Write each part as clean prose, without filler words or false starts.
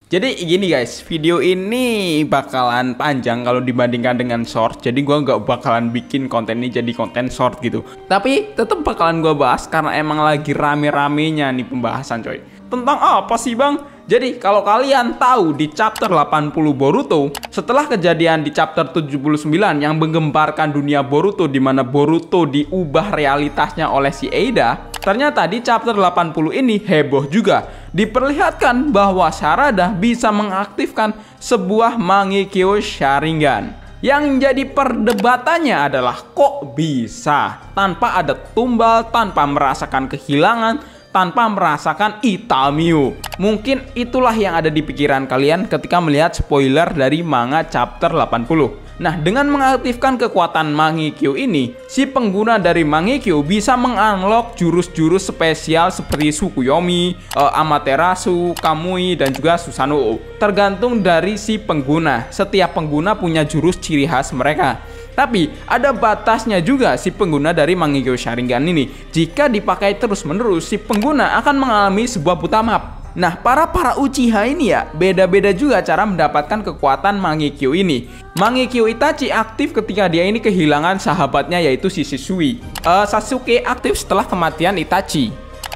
Jadi gini guys, video ini bakalan panjang kalau dibandingkan dengan short. Jadi gua nggak bakalan bikin konten ini jadi konten short gitu. Tapi tetap bakalan gua bahas karena emang lagi rame-ramenya nih pembahasan coy. Tentang apa sih bang? Jadi kalau kalian tahu di chapter 80 Boruto, setelah kejadian di chapter 79 yang menggemparkan dunia Boruto di mana Boruto diubah realitasnya oleh si Eida, ternyata di chapter 80 ini heboh juga. Diperlihatkan bahwa Sarada bisa mengaktifkan sebuah Mangekyo Sharingan. Yang jadi perdebatannya adalah kok bisa tanpa ada tumbal, tanpa merasakan kehilangan, tanpa merasakan Itamio. Mungkin itulah yang ada di pikiran kalian ketika melihat spoiler dari manga chapter 80. Nah, dengan mengaktifkan kekuatan Mangekyo ini, si pengguna dari Mangekyo bisa mengunlock jurus-jurus spesial seperti Tsukuyomi, Amaterasu, Kamui, dan juga Susanoo. Tergantung dari si pengguna. Setiap pengguna punya jurus ciri khas mereka. Tapi ada batasnya juga si pengguna dari Mangekyo Sharingan ini. Jika dipakai terus-menerus, si pengguna akan mengalami sebuah buta map. Nah, para Uchiha ini ya beda-beda juga cara mendapatkan kekuatan Mangekyo ini. Mangekyo Itachi aktif ketika dia ini kehilangan sahabatnya yaitu si Shisui. Sasuke aktif setelah kematian Itachi.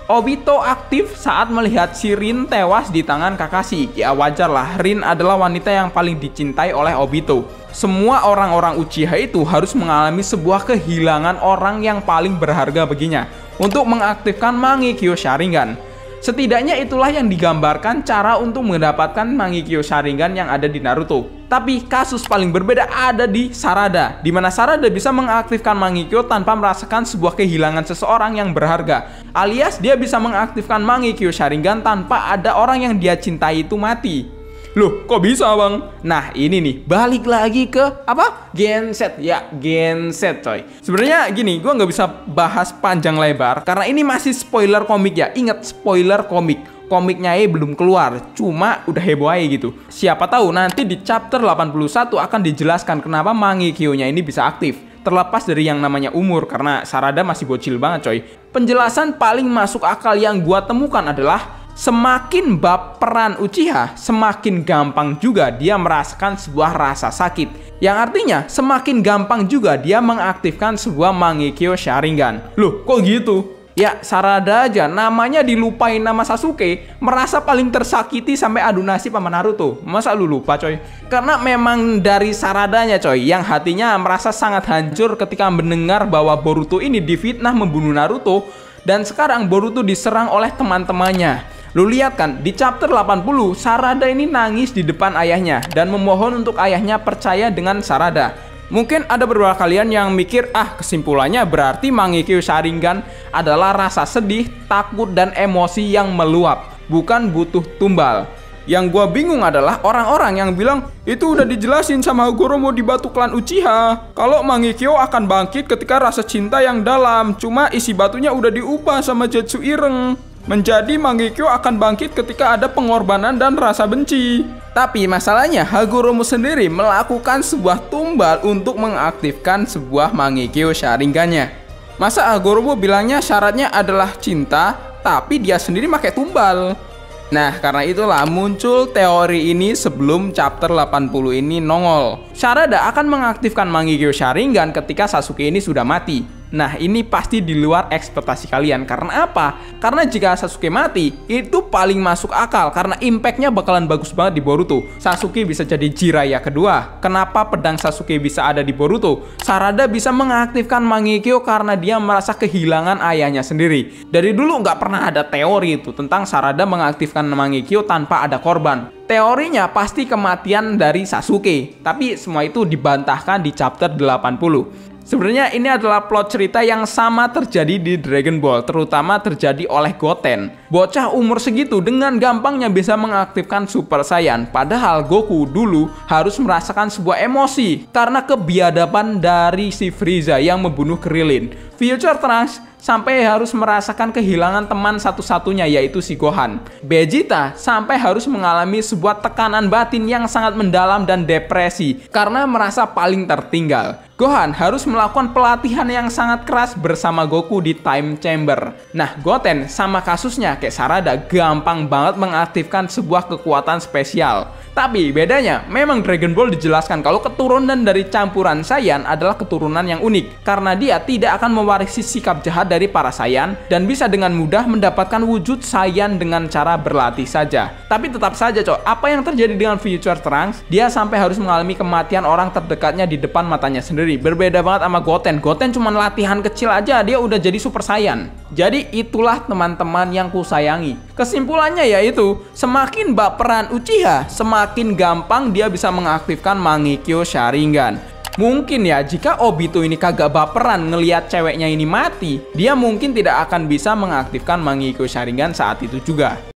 Obito aktif saat melihat si Rin tewas di tangan Kakashi. Ya wajar lah, Rin adalah wanita yang paling dicintai oleh Obito. Semua orang-orang Uchiha itu harus mengalami sebuah kehilangan orang yang paling berharga baginya untuk mengaktifkan Mangekyo Sharingan. Setidaknya itulah yang digambarkan cara untuk mendapatkan Mangekyo Sharingan yang ada di Naruto. Tapi kasus paling berbeda ada di Sarada, di mana Sarada bisa mengaktifkan Mangekyo tanpa merasakan sebuah kehilangan seseorang yang berharga. Alias dia bisa mengaktifkan Mangekyo Sharingan tanpa ada orang yang dia cintai itu mati. Loh, kok bisa bang? Nah ini nih, balik lagi ke apa? Genset. Ya, Genset coy. Sebenarnya gini, gue nggak bisa bahas panjang lebar karena ini masih spoiler komik ya. Ingat, spoiler komik. Komiknya belum keluar, cuma udah heboh aja gitu. Siapa tahu nanti di chapter 81 akan dijelaskan kenapa Mangekyo-nya ini bisa aktif. Terlepas dari yang namanya umur, karena Sarada masih bocil banget coy. Penjelasan paling masuk akal yang gua temukan adalah semakin baperan Uchiha, semakin gampang juga dia merasakan sebuah rasa sakit. Yang artinya, semakin gampang juga dia mengaktifkan sebuah Mangekyo Sharingan. Loh, kok gitu? Ya, Sarada aja namanya dilupain nama Sasuke, merasa paling tersakiti sampai adu nasib sama Naruto. Masa lu lupa coy? Karena memang dari Saradanya coy, yang hatinya merasa sangat hancur ketika mendengar bahwa Boruto ini difitnah membunuh Naruto. Dan sekarang Boruto diserang oleh teman-temannya. Lu lihat kan, di chapter 80, Sarada ini nangis di depan ayahnya dan memohon untuk ayahnya percaya dengan Sarada. Mungkin ada beberapa kalian yang mikir, kesimpulannya berarti Mangekyo Sharingan adalah rasa sedih, takut, dan emosi yang meluap, bukan butuh tumbal. Yang gua bingung adalah orang-orang yang bilang, itu udah dijelasin sama Hagoromo di batu klan Uchiha, kalau Mangekyo akan bangkit ketika rasa cinta yang dalam, cuma isi batunya udah diubah sama Zetsu Ireng. Menjadi Mangekyo akan bangkit ketika ada pengorbanan dan rasa benci. Tapi masalahnya Hagoromo sendiri melakukan sebuah tumbal untuk mengaktifkan sebuah Mangekyo Sharingannya. Masa Hagoromo bilangnya syaratnya adalah cinta, tapi dia sendiri pakai tumbal? Nah, karena itulah muncul teori ini sebelum chapter 80 ini nongol. Sarada akan mengaktifkan Mangekyo Sharingan ketika Sasuke ini sudah mati. Nah, ini pasti di luar ekspektasi kalian. Karena apa? Karena jika Sasuke mati, itu paling masuk akal. Karena impactnya bakalan bagus banget di Boruto. Sasuke bisa jadi Jiraiya kedua. Kenapa pedang Sasuke bisa ada di Boruto? Sarada bisa mengaktifkan Mangekyo karena dia merasa kehilangan ayahnya sendiri. Dari dulu nggak pernah ada teori itu tentang Sarada mengaktifkan Mangekyo tanpa ada korban. Teorinya pasti kematian dari Sasuke. Tapi semua itu dibantahkan di chapter 80. Sebenarnya ini adalah plot cerita yang sama terjadi di Dragon Ball, terutama terjadi oleh Goten. Bocah umur segitu dengan gampangnya bisa mengaktifkan Super Saiyan, padahal Goku dulu harus merasakan sebuah emosi karena kebiadaban dari si Frieza yang membunuh Krillin. Future Trunks sampai harus merasakan kehilangan teman satu-satunya yaitu si Gohan. Vegeta sampai harus mengalami sebuah tekanan batin yang sangat mendalam dan depresi karena merasa paling tertinggal. Gohan harus melakukan pelatihan yang sangat keras bersama Goku di Time Chamber. Nah, Goten sama kasusnya kayak Sarada gampang banget mengaktifkan sebuah kekuatan spesial. Tapi bedanya, memang Dragon Ball dijelaskan kalau keturunan dari campuran Saiyan adalah keturunan yang unik. Karena dia tidak akan mewarisi sikap jahat dari para Saiyan dan bisa dengan mudah mendapatkan wujud Saiyan dengan cara berlatih saja. Tapi tetap saja apa yang terjadi dengan Future Trunks? Dia sampai harus mengalami kematian orang terdekatnya di depan matanya sendiri. Berbeda banget sama Goten. Goten cuma latihan kecil aja, dia udah jadi Super Saiyan. Jadi itulah teman-teman yang kusayangi. Kesimpulannya yaitu, semakin baperan Uchiha, semakin gampang dia bisa mengaktifkan Mangekyo Sharingan. Mungkin ya, jika Obito ini kagak baperan ngelihat ceweknya ini mati, dia mungkin tidak akan bisa mengaktifkan Mangekyo Sharingan saat itu juga.